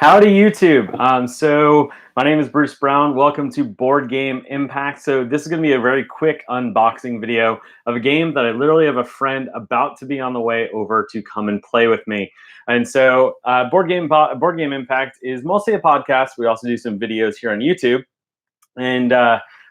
Howdy YouTube. So my name is Bruce Brown. Welcome to Board Game Impact. So this is going to be a very quick unboxing video of a game that I literally have a friend about to be on the way over to come and play with me. And so Board Game Impact is mostly a podcast. We also do some videos here on YouTube. And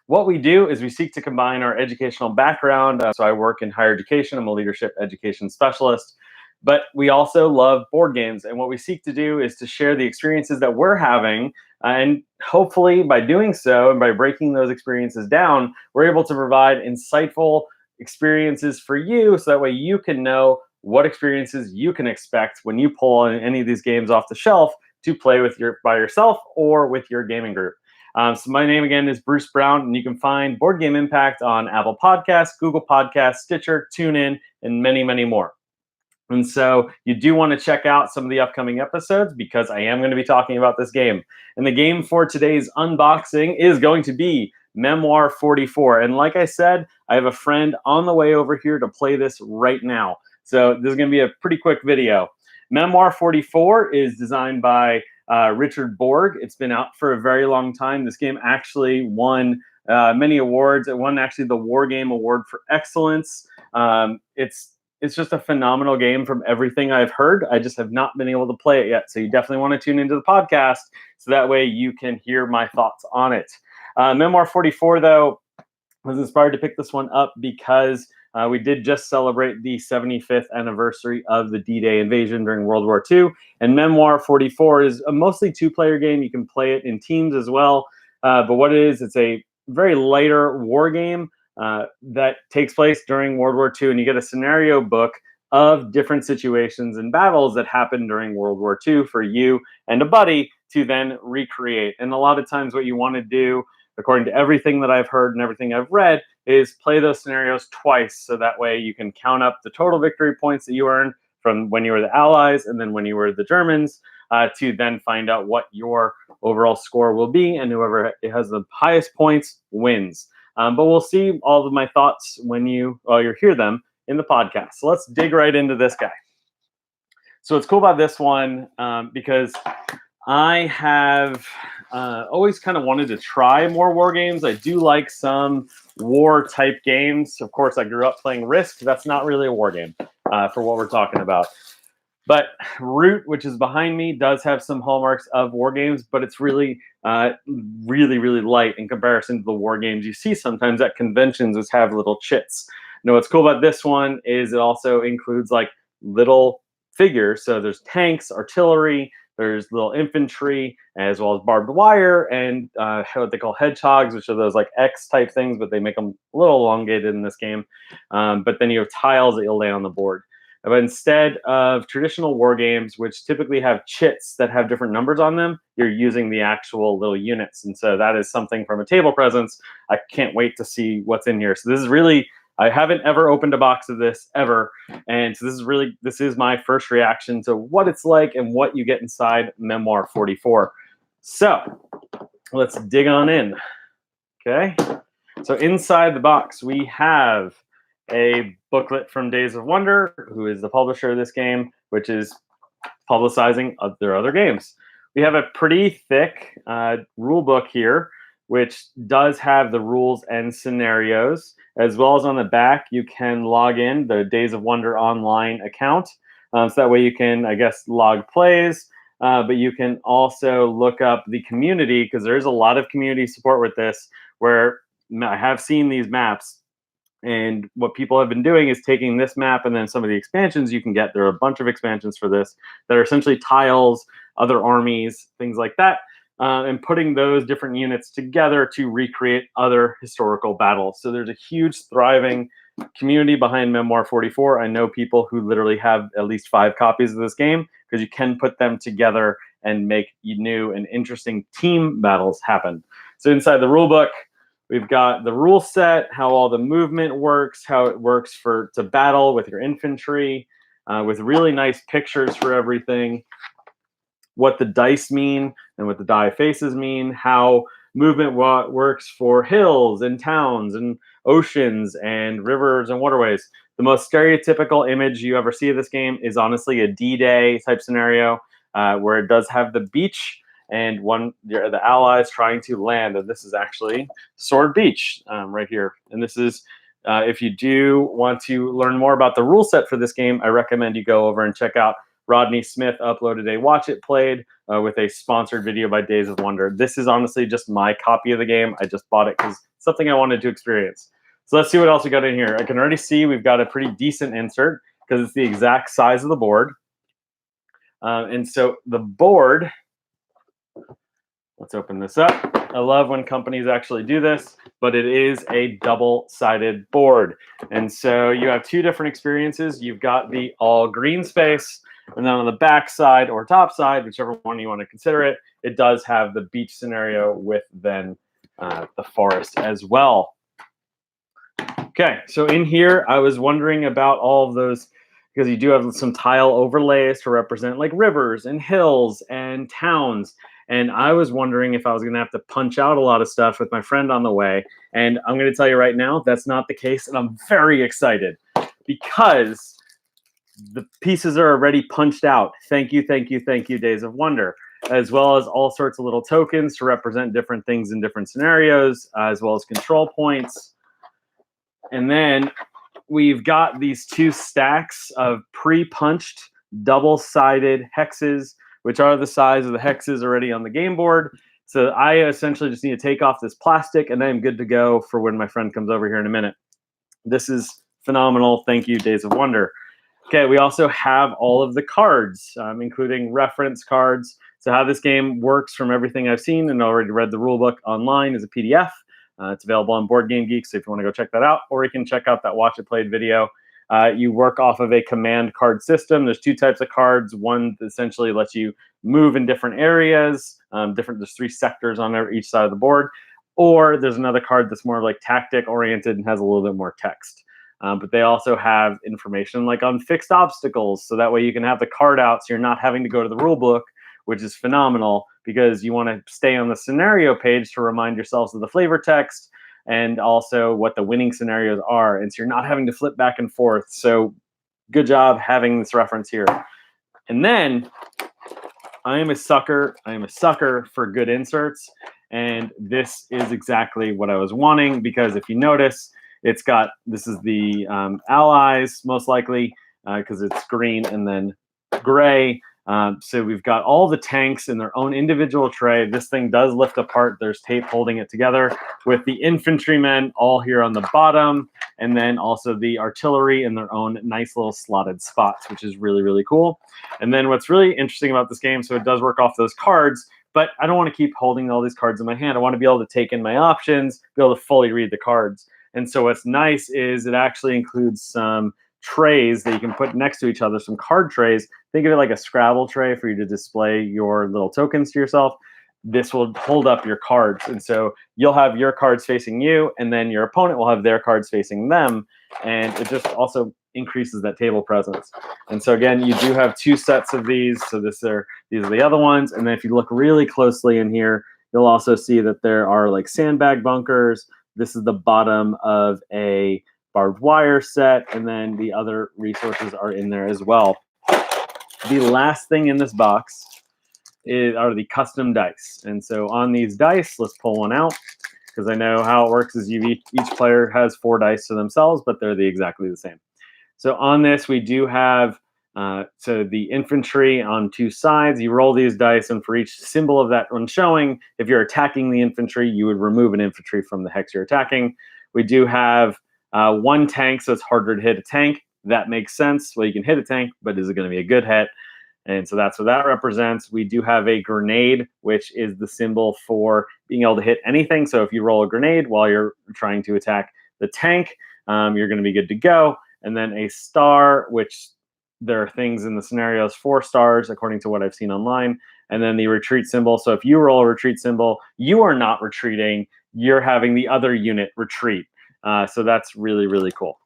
what we do is we seek to combine our educational background. So I work in higher education. I'm a leadership education specialist. But we also love board games. And what we seek to do is to share the experiences that we're having. And hopefully by doing so and by breaking those experiences down, we're able to provide insightful experiences for you so that way you can know what experiences you can expect when you pull any of these games off the shelf to play with by yourself or with your gaming group. So my name again is Bruce Brown, and you can find Board Game Impact on Apple Podcasts, Google Podcasts, Stitcher, TuneIn, and many, many more. And so you do want to check out some of the upcoming episodes because I am going to be talking about this game. And the game for today's unboxing is going to be Memoir 44. And like I said, I have a friend on the way over here to play this right now. So this is going to be a pretty quick video. Memoir 44 is designed by Richard Borg. It's been out for a very long time. This game actually won many awards. It won actually the War Game Award for Excellence. It's just a phenomenal game from everything I've heard. I just have not been able to play it yet. So you definitely want to tune into the podcast so that way you can hear my thoughts on it. Memoir 44, though, was inspired to pick this one up because we did just celebrate the 75th anniversary of the D-Day invasion during World War II. And Memoir 44 is a mostly two-player game. You can play it in teams as well. But what it is, it's a very lighter war game that takes place during World War II, and you get a scenario book of different situations and battles that happened during World War II for you and a buddy to then recreate. And a lot of times what you want to do, according to everything that I've heard and everything I've read, is play those scenarios twice, so that way you can count up the total victory points that you earned from when you were the Allies and then when you were the Germans, to then find out what your overall score will be, and whoever has the highest points wins. But we'll see all of my thoughts when you hear them in the podcast. So let's dig right into this guy. So what's cool about this one, because I have always kind of wanted to try more war games. I do like some war type games. Of course, I grew up playing Risk. That's not really a war game for what we're talking about. But Root, which is behind me, does have some hallmarks of war games, but it's really, really light in comparison to the war games you see sometimes at conventions, which have little chits. Now, what's cool about this one is it also includes like little figures. So there's tanks, artillery, there's little infantry, as well as barbed wire, and what they call hedgehogs, which are those like X type things, but they make them a little elongated in this game. But then you have tiles that you'll lay on the board. But instead of traditional war games, which typically have chits that have different numbers on them, you're using the actual little units. And so that is something from a table presence. I can't wait to see what's in here. So this is really, I haven't ever opened a box of this ever. And so this is my first reaction to what it's like and what you get inside Memoir 44. So let's dig on in. Okay. So inside the box, we have a booklet from Days of Wonder, who is the publisher of this game, which is publicizing their other games. We have a pretty thick rule book here, which does have the rules and scenarios, as well as on the back, you can log in the Days of Wonder online account. So that way you can, I guess, log plays, but you can also look up the community, because there's a lot of community support with this, where I have seen these maps. And what people have been doing is taking this map and then some of the expansions you can get. There are a bunch of expansions for this that are essentially tiles, other armies, things like that, and putting those different units together to recreate other historical battles. So there's a huge, thriving community behind Memoir 44. I know people who literally have at least 5 copies of this game because you can put them together and make new and interesting team battles happen. So inside the rule book, we've got the rule set, how all the movement works, how it works to battle with your infantry, with really nice pictures for everything, what the dice mean and what the die faces mean, how movement works for hills and towns and oceans and rivers and waterways. The most stereotypical image you ever see of this game is honestly a D-Day type scenario. where it does have the beach and the allies trying to land. And this is actually Sword Beach right here. And this is, if you do want to learn more about the rule set for this game, I recommend you go over and check out Rodney Smith uploaded a Watch It Played with a sponsored video by Days of Wonder. This is honestly just my copy of the game. I just bought it because it's something I wanted to experience. So let's see what else we got in here. I can already see we've got a pretty decent insert because it's the exact size of the board. And so the board, let's open this up. I love when companies actually do this, but it is a double-sided board. And so you have two different experiences. You've got the all green space, and then on the back side or top side, whichever one you want to consider it, it does have the beach scenario with then the forest as well. Okay, so in here, I was wondering about all of those, because you do have some tile overlays to represent like rivers and hills and towns. And I was wondering if I was going to have to punch out a lot of stuff with my friend on the way. And I'm going to tell you right now, that's not the case. And I'm very excited because the pieces are already punched out. Thank you, thank you, thank you, Days of Wonder. As well as all sorts of little tokens to represent different things in different scenarios, as well as control points. And then we've got these two stacks of pre-punched double-sided hexes, which are the size of the hexes already on the game board. So I essentially just need to take off this plastic and I'm good to go for when my friend comes over here in a minute. This is phenomenal. Thank you, Days of Wonder. Okay, we also have all of the cards, including reference cards. So how this game works from everything I've seen and already read the rulebook online is a PDF. It's available on Board Game Geek, so if you want to go check that out, or you can check out that Watch It Played video. You work off of a command card system. There's two types of cards. One that essentially lets you move in different areas. There's three sectors on each side of the board. Or there's another card that's more like tactic oriented and has a little bit more text. But they also have information like on fixed obstacles. So that way you can have the card out so you're not having to go to the rule book, which is phenomenal because you want to stay on the scenario page to remind yourselves of the flavor text and also what the winning scenarios are. And so you're not having to flip back and forth. So good job having this reference here. And then I am a sucker for good inserts. And this is exactly what I was wanting because if you notice, this is the allies most likely because it's green and then gray. So we've got all the tanks in their own individual tray. This thing does lift apart. There's tape holding it together with the infantrymen all here on the bottom, and then also the artillery in their own nice little slotted spots, which is really, really cool. And then what's really interesting about this game, so it does work off those cards, but I don't want to keep holding all these cards in my hand. I want to be able to take in my options, be able to fully read the cards. And so what's nice is it actually includes some trays that you can put next to each other, some card trays. Think of it like a Scrabble tray for you to display your little tokens to yourself. This will hold up your cards. And so you'll have your cards facing you, and then your opponent will have their cards facing them. And it just also increases that table presence. And so again, you do have two sets of these. So these are the other ones. And then if you look really closely in here, you'll also see that there are like sandbag bunkers. This is the bottom of a barbed wire set, and then the other resources are in there as well. The last thing in this box are the custom dice. And so on these dice, let's pull one out because I know how it works is each player has 4 dice to themselves, but they're exactly the same. So on this, we do have so the infantry on 2 sides. You roll these dice, and for each symbol of that one showing, if you're attacking the infantry, you would remove an infantry from the hex you're attacking. We do have 1 tank, so it's harder to hit a tank. That makes sense. Well, you can hit a tank, but is it going to be a good hit? And so that's what that represents. We do have a grenade, which is the symbol for being able to hit anything. So if you roll a grenade while you're trying to attack the tank, you're going to be good to go. And then a star, which there are things in the scenarios 4 stars, according to what I've seen online. And then the retreat symbol. So if you roll a retreat symbol, you are not retreating. You're having the other unit retreat. So that's really, really cool.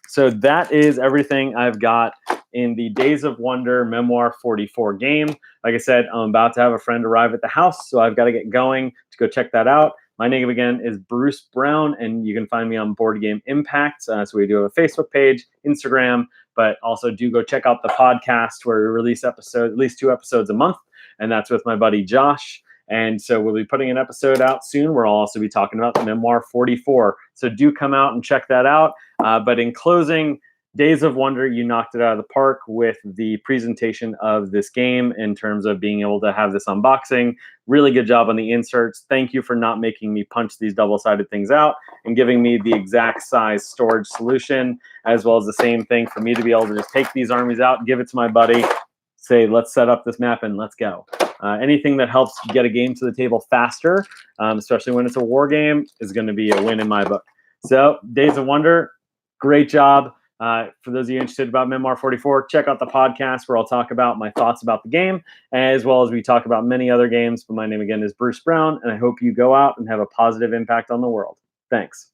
So that is everything I've got in the Days of Wonder Memoir 44 game. Like I said, I'm about to have a friend arrive at the house, so I've got to get going to go check that out. My name again is Bruce Brown, and you can find me on Board Game Impact. So we do have a Facebook page, Instagram, but also do go check out the podcast where we release at least 2 episodes a month, and that's with my buddy Josh. And so we'll be putting an episode out soon where I'll also be talking about Memoir 44. So do come out and check that out. But in closing, Days of Wonder, you knocked it out of the park with the presentation of this game in terms of being able to have this unboxing. Really good job on the inserts. Thank you for not making me punch these double-sided things out and giving me the exact size storage solution, as well as the same thing for me to be able to just take these armies out, give it to my buddy, say, let's set up this map and let's go. Anything that helps get a game to the table faster, especially when it's a war game, is going to be a win in my book. So Days of Wonder, great job. For those of you interested about Memoir 44, check out the podcast where I'll talk about my thoughts about the game, as well as we talk about many other games. But my name again is Bruce Brown, and I hope you go out and have a positive impact on the world. Thanks.